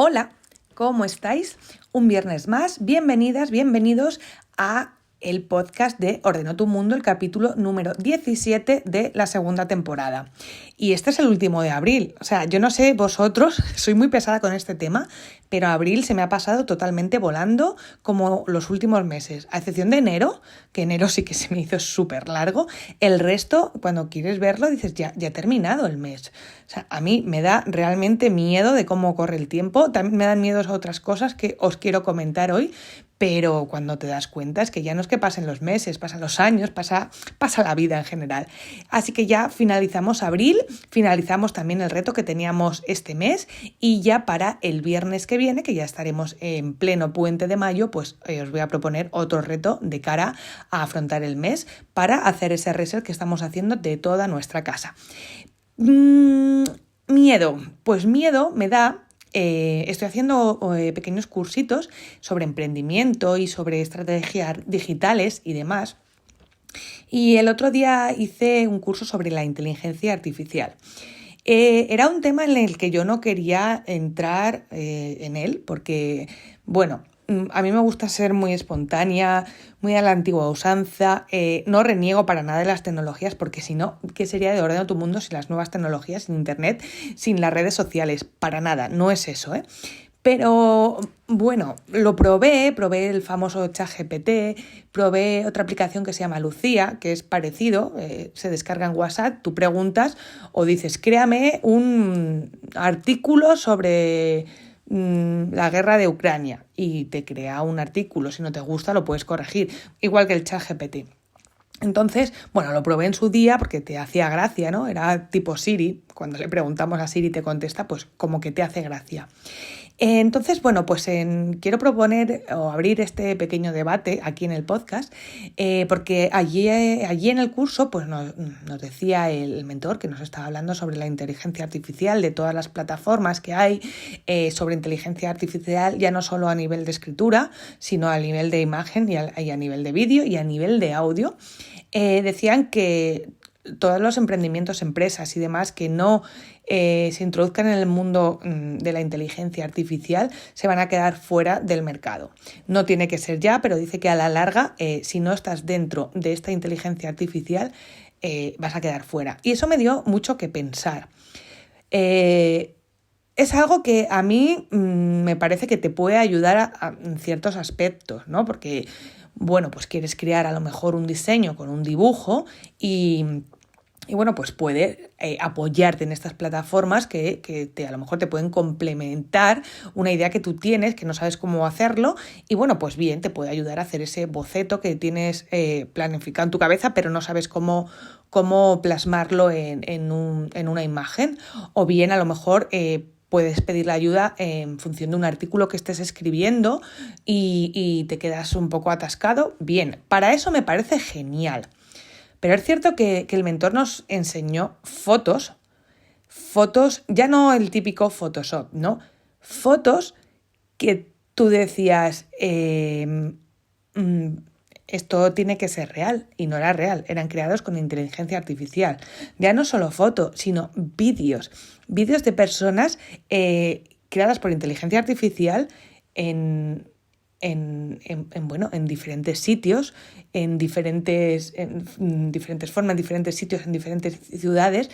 Hola, ¿cómo estáis? Un viernes más, bienvenidas, bienvenidos a el podcast de Ordeno tu Mundo, el capítulo número 17 de la segunda temporada. Y este es el último de abril. O sea, yo no sé vosotros, soy muy pesada con este tema, pero abril se me ha pasado totalmente volando como los últimos meses. A excepción de enero, que enero sí que se me hizo súper largo. El resto, cuando quieres verlo, dices, ya ha terminado el mes. O sea, a mí me da realmente miedo de cómo corre el tiempo. También me dan miedo otras cosas que os quiero comentar hoy. Pero cuando te das cuenta es que ya no es que pasen los meses, pasan los años, pasa la vida en general. Así que ya finalizamos abril, finalizamos también el reto que teníamos este mes y ya para el viernes que viene, que ya estaremos en pleno puente de mayo, pues os voy a proponer otro reto de cara a afrontar el mes para hacer ese reset que estamos haciendo de toda nuestra casa. Miedo, pues miedo me da. Estoy haciendo pequeños cursitos sobre emprendimiento y sobre estrategias digitales y demás. Y el otro día hice un curso sobre la inteligencia artificial. Era un tema en el que yo no quería entrar en él porque, bueno, a mí me gusta ser muy espontánea, muy a la antigua usanza, no reniego para nada de las tecnologías porque si no, ¿qué sería de Ordeno tu Mundo sin las nuevas tecnologías, sin internet, sin las redes sociales? Para nada, no es eso, ¿eh? Pero bueno, lo probé el famoso ChatGPT, probé otra aplicación que se llama Lucía, que es parecido, se descarga en WhatsApp, tú preguntas o dices, créame un artículo sobre la guerra de Ucrania y te crea un artículo, si no te gusta lo puedes corregir, igual que el ChatGPT. Entonces, bueno, lo probé en su día porque te hacía gracia, ¿no? Era tipo Siri, cuando le preguntamos a Siri te contesta, pues como que te hace gracia. Entonces, bueno, pues quiero proponer o abrir este pequeño debate aquí en el podcast, porque allí en el curso pues nos decía el mentor que nos estaba hablando sobre la inteligencia artificial, de todas las plataformas que hay sobre inteligencia artificial, ya no solo a nivel de escritura, sino a nivel de imagen y a nivel de vídeo y a nivel de audio. Decían que todos los emprendimientos, empresas y demás que no se introduzcan en el mundo de la inteligencia artificial se van a quedar fuera del mercado. No tiene que ser ya, pero dice que a la larga, si no estás dentro de esta inteligencia artificial, vas a quedar fuera. Y eso me dio mucho que pensar. Es algo que a mí me parece que te puede ayudar en ciertos aspectos, ¿no? Porque, bueno, pues quieres crear a lo mejor un diseño con un dibujo y bueno, pues puede apoyarte en estas plataformas que a lo mejor te pueden complementar una idea que tú tienes, que no sabes cómo hacerlo, y bueno, pues bien, te puede ayudar a hacer ese boceto que tienes planificado en tu cabeza, pero no sabes cómo plasmarlo en una imagen, o bien a lo mejor puedes pedirle ayuda en función de un artículo que estés escribiendo y te quedas un poco atascado. Bien, para eso me parece genial. Pero es cierto que el mentor nos enseñó fotos, ya no el típico Photoshop, ¿no? Fotos que tú decías, esto tiene que ser real, y no era real, eran creados con inteligencia artificial. Ya no solo fotos, sino vídeos de personas creadas por inteligencia artificial en diferentes sitios, en diferentes formas, en diferentes sitios, en diferentes ciudades.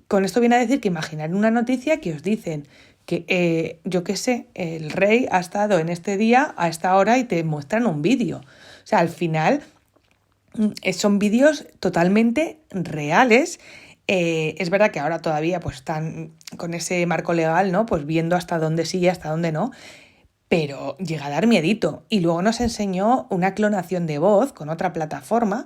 Con esto viene a decir que imaginar una noticia que os dicen que, yo qué sé, el rey ha estado en este día a esta hora y te muestran un vídeo. O sea, al final son vídeos totalmente reales. Es verdad que ahora todavía pues están con ese marco legal, ¿no? Pues viendo hasta dónde sí y hasta dónde no. Pero llega a dar miedito. Y luego nos enseñó una clonación de voz con otra plataforma,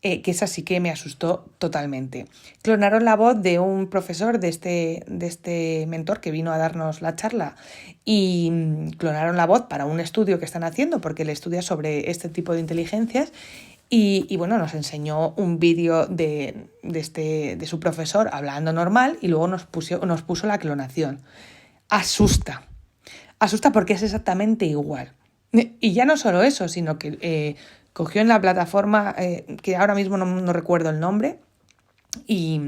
que esa sí que me asustó totalmente. Clonaron la voz de un profesor de este mentor que vino a darnos la charla y clonaron la voz para un estudio que están haciendo, porque él estudia sobre este tipo de inteligencias. Y bueno, nos enseñó un vídeo de su profesor hablando normal y luego nos puso la clonación. Asusta porque es exactamente igual. Y ya no solo eso, sino que cogió en la plataforma, que ahora mismo no recuerdo el nombre, y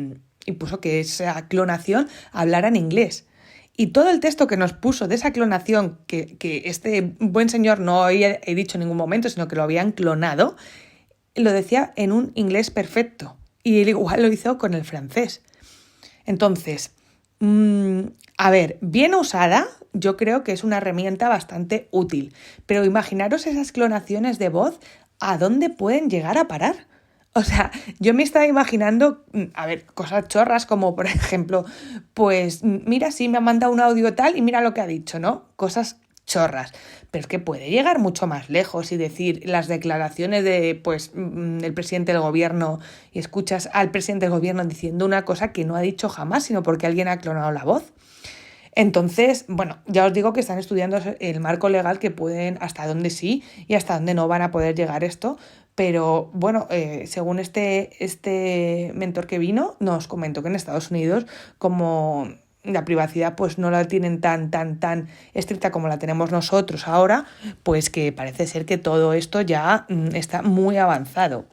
puso que esa clonación hablara en inglés. Y todo el texto que nos puso de esa clonación, que este buen señor no había dicho en ningún momento, sino que lo habían clonado, lo decía en un inglés perfecto. Y él igual lo hizo con el francés. Entonces, a ver, bien usada, yo creo que es una herramienta bastante útil. Pero imaginaros esas clonaciones de voz, ¿a dónde pueden llegar a parar? O sea, yo me estaba imaginando, a ver, cosas chorras como, por ejemplo, pues mira, sí, me ha mandado un audio tal y mira lo que ha dicho, ¿no? Cosas chorras. Pero es que puede llegar mucho más lejos y decir las declaraciones de, pues, el presidente del gobierno y escuchas al presidente del gobierno diciendo una cosa que no ha dicho jamás, sino porque alguien ha clonado la voz. Entonces, bueno, ya os digo que están estudiando el marco legal que pueden, hasta dónde sí y hasta dónde no van a poder llegar esto, pero bueno, según este mentor que vino, nos comentó que en Estados Unidos, como la privacidad pues no la tienen tan estricta como la tenemos nosotros ahora, pues que parece ser que todo esto ya está muy avanzado.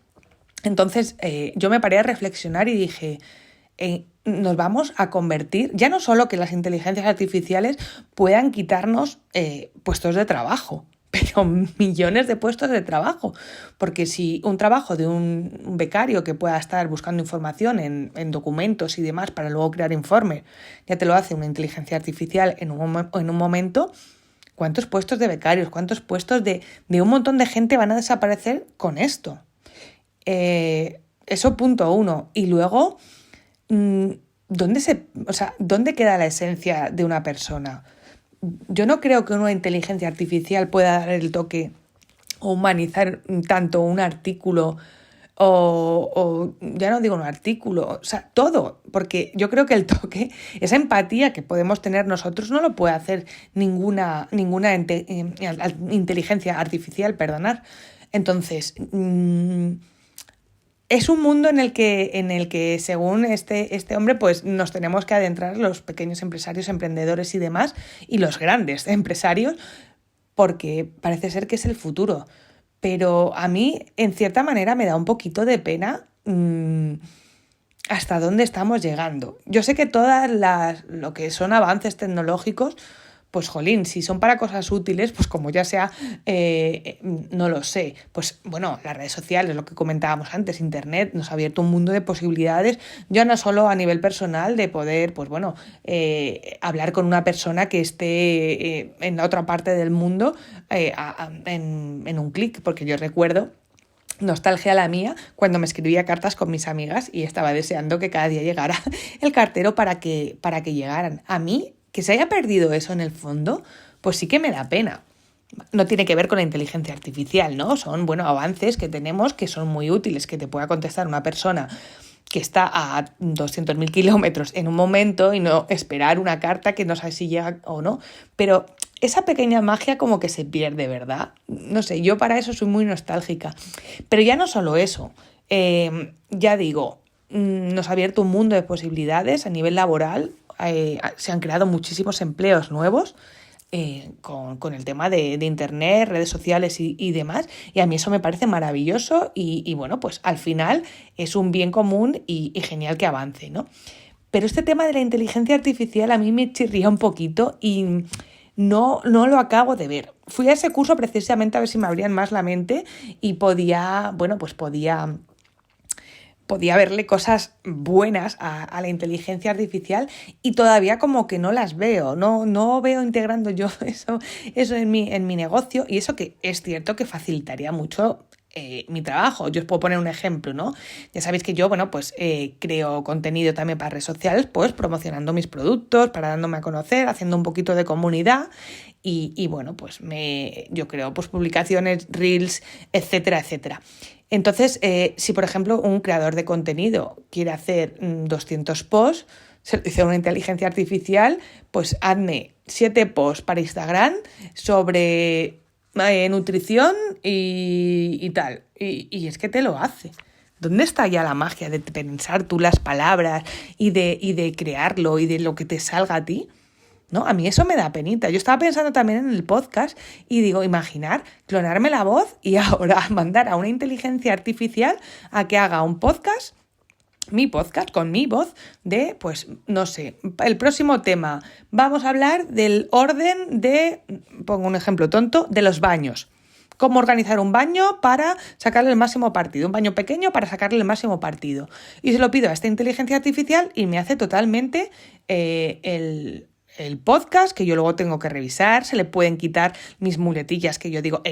Entonces, yo me paré a reflexionar y dije, nos vamos a convertir, ya no solo que las inteligencias artificiales puedan quitarnos puestos de trabajo, pero millones de puestos de trabajo, porque si un trabajo de un becario que pueda estar buscando información en documentos y demás para luego crear informes, ya te lo hace una inteligencia artificial en un momento, ¿cuántos puestos de becarios, cuántos puestos de un montón de gente van a desaparecer con esto? Eso punto uno. Y luego, ¿dónde queda la esencia de una persona? Yo no creo que una inteligencia artificial pueda dar el toque o humanizar tanto un artículo o ya no digo un artículo, o sea, todo, porque yo creo que el toque, esa empatía que podemos tener nosotros no lo puede hacer ninguna inteligencia artificial, perdonad. Entonces, es un mundo en el que según este hombre, pues nos tenemos que adentrar los pequeños empresarios, emprendedores y demás, y los grandes empresarios, porque parece ser que es el futuro. Pero a mí, en cierta manera, me da un poquito de pena hasta dónde estamos llegando. Yo sé que lo que son avances tecnológicos, pues jolín, si son para cosas útiles, pues como ya sea, no lo sé. Pues bueno, las redes sociales, lo que comentábamos antes, Internet nos ha abierto un mundo de posibilidades, ya no solo a nivel personal de poder, pues bueno, hablar con una persona que esté en la otra parte del mundo en un clic, porque yo recuerdo, nostalgia la mía, cuando me escribía cartas con mis amigas y estaba deseando que cada día llegara el cartero para que llegaran. A mí, que se haya perdido eso en el fondo, pues sí que me da pena. No tiene que ver con la inteligencia artificial, ¿no? Son, bueno, avances que tenemos que son muy útiles, que te pueda contestar una persona que está a 200.000 kilómetros en un momento y no esperar una carta que no sabes si llega o no. Pero esa pequeña magia como que se pierde, ¿verdad? No sé, yo para eso soy muy nostálgica. Pero ya no solo eso, ya digo, nos ha abierto un mundo de posibilidades a nivel laboral. Se han creado muchísimos empleos nuevos con el tema de Internet, redes sociales y demás, y a mí eso me parece maravilloso y bueno, pues al final es un bien común y genial que avance, ¿no? Pero este tema de la inteligencia artificial a mí me chirría un poquito y no lo acabo de ver. Fui a ese curso precisamente a ver si me abrían más la mente y podía verle cosas buenas a la inteligencia artificial y todavía como que no las veo, no veo integrando yo eso en mi negocio, y eso que es cierto que facilitaría mucho mi trabajo. Yo os puedo poner un ejemplo, ¿no? Ya sabéis que yo, bueno, pues creo contenido también para redes sociales, pues promocionando mis productos, para dándome a conocer, haciendo un poquito de comunidad y bueno, pues yo creo pues publicaciones, reels, etcétera, etcétera. Entonces, si por ejemplo un creador de contenido quiere hacer 200 posts, se lo dice a una inteligencia artificial, pues hazme 7 posts para Instagram sobre nutrición y tal. Y es que te lo hace. ¿Dónde está ya la magia de pensar tú las palabras y de crearlo y de lo que te salga a ti? ¿No? A mí eso me da penita. Yo estaba pensando también en el podcast y digo, imaginar, clonarme la voz y ahora mandar a una inteligencia artificial a que haga un podcast mi podcast con mi voz de, pues, no sé, el próximo tema. Vamos a hablar del orden de, pongo un ejemplo tonto, de los baños. Cómo organizar un baño para sacarle el máximo partido. Un baño pequeño para sacarle el máximo partido. Y se lo pido a esta inteligencia artificial y me hace totalmente el podcast, que yo luego tengo que revisar. Se le pueden quitar mis muletillas que yo digo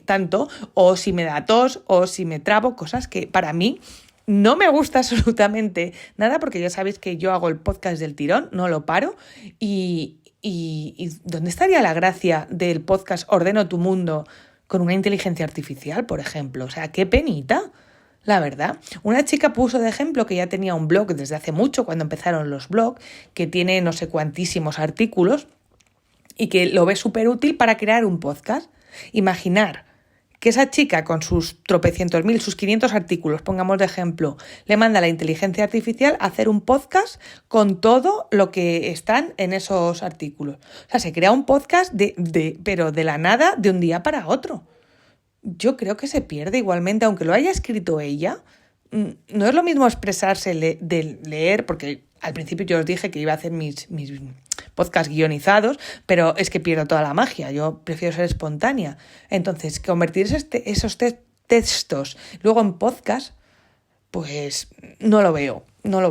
tanto, o si me da tos, o si me trabo, cosas que para mí no me gusta absolutamente nada, porque ya sabéis que yo hago el podcast del tirón, no lo paro. ¿Y dónde estaría la gracia del podcast Ordeno tu Mundo con una inteligencia artificial, por ejemplo? O sea, qué penita, la verdad. Una chica puso de ejemplo que ya tenía un blog desde hace mucho, cuando empezaron los blogs, que tiene no sé cuantísimos artículos y que lo ve súper útil para crear un podcast. Imaginar que esa chica con sus tropecientos mil, sus 500 artículos, pongamos de ejemplo, le manda a la inteligencia artificial a hacer un podcast con todo lo que están en esos artículos. O sea, se crea un podcast pero de la nada, de un día para otro. Yo creo que se pierde igualmente, aunque lo haya escrito ella. No es lo mismo expresarse de leer, porque al principio yo os dije que iba a hacer mis podcasts guionizados, pero es que pierdo toda la magia. Yo prefiero ser espontánea. Entonces, convertir esos textos luego en podcast, pues no lo veo, no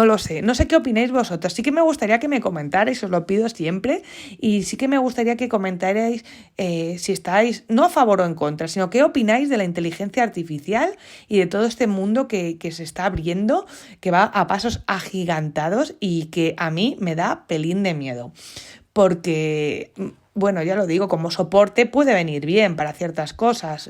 lo sé. No sé qué opináis vosotros. Sí que me gustaría que me comentarais, os lo pido siempre, y sí que me gustaría que comentarais si estáis no a favor o en contra, sino qué opináis de la inteligencia artificial y de todo este mundo que se está abriendo, que va a pasos agigantados y que a mí me da pelín de miedo. Porque, bueno, ya lo digo, como soporte puede venir bien para ciertas cosas.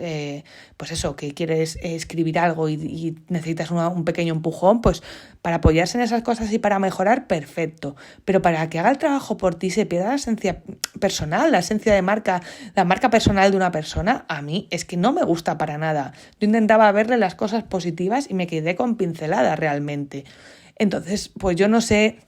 Pues eso, que quieres escribir algo y necesitas un pequeño empujón, pues para apoyarse en esas cosas y para mejorar, perfecto. Pero para que haga el trabajo por ti se pierda la esencia personal, la esencia de marca, la marca personal de una persona, a mí es que no me gusta para nada. Yo intentaba verle las cosas positivas y me quedé con pinceladas realmente. Entonces, pues yo no sé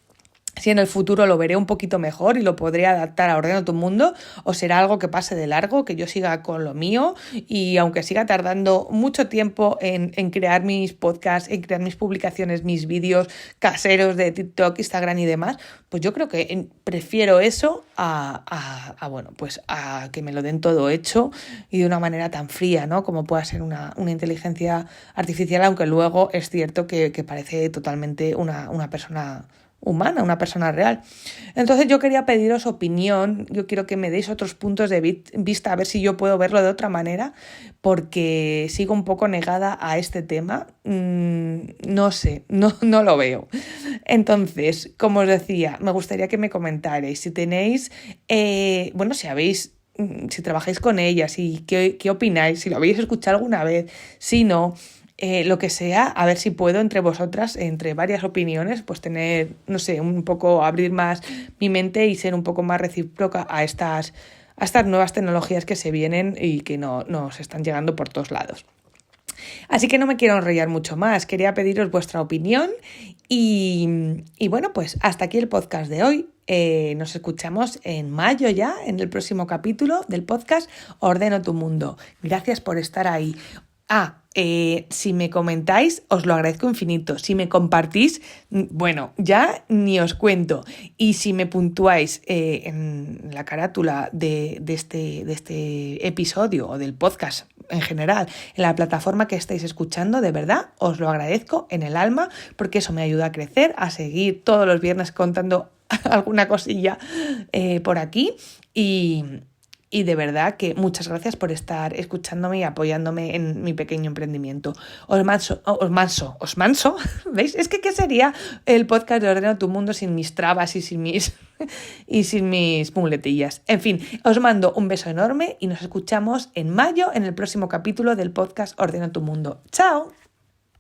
si en el futuro lo veré un poquito mejor y lo podré adaptar a Ordeno tu Mundo, o será algo que pase de largo, que yo siga con lo mío, y aunque siga tardando mucho tiempo en crear mis podcasts, en crear mis publicaciones, mis vídeos caseros de TikTok, Instagram y demás, pues yo creo que prefiero eso a que me lo den todo hecho y de una manera tan fría, ¿no? Como pueda ser una inteligencia artificial, aunque luego es cierto que parece totalmente una persona humana, una persona real. Entonces yo quería pediros opinión, yo quiero que me deis otros puntos de vista, a ver si yo puedo verlo de otra manera, porque sigo un poco negada a este tema. No sé, no lo veo. Entonces, como os decía, me gustaría que me comentarais si tenéis, si trabajáis con ellas y qué opináis, si lo habéis escuchado alguna vez, si no, lo que sea, a ver si puedo entre vosotras, entre varias opiniones, pues tener, no sé, un poco abrir más mi mente y ser un poco más recíproca a estas nuevas tecnologías que se vienen y que nos están llegando por todos lados. Así que no me quiero enrollar mucho más, quería pediros vuestra opinión y bueno, pues hasta aquí el podcast de hoy. Nos escuchamos en mayo ya, en el próximo capítulo del podcast Ordeno tu Mundo. Gracias por estar ahí. Si me comentáis, os lo agradezco infinito. Si me compartís, bueno, ya ni os cuento. Y si me puntuáis en la carátula de este episodio o del podcast en general, en la plataforma que estáis escuchando, de verdad, os lo agradezco en el alma, porque eso me ayuda a crecer, a seguir todos los viernes contando alguna cosilla por aquí y de verdad que muchas gracias por estar escuchándome y apoyándome en mi pequeño emprendimiento. Os manso, ¿veis? Es que ¿qué sería el podcast de Ordeno tu Mundo sin mis trabas y sin mis muletillas? En fin, os mando un beso enorme y nos escuchamos en mayo en el próximo capítulo del podcast Ordeno tu Mundo. ¡Chao!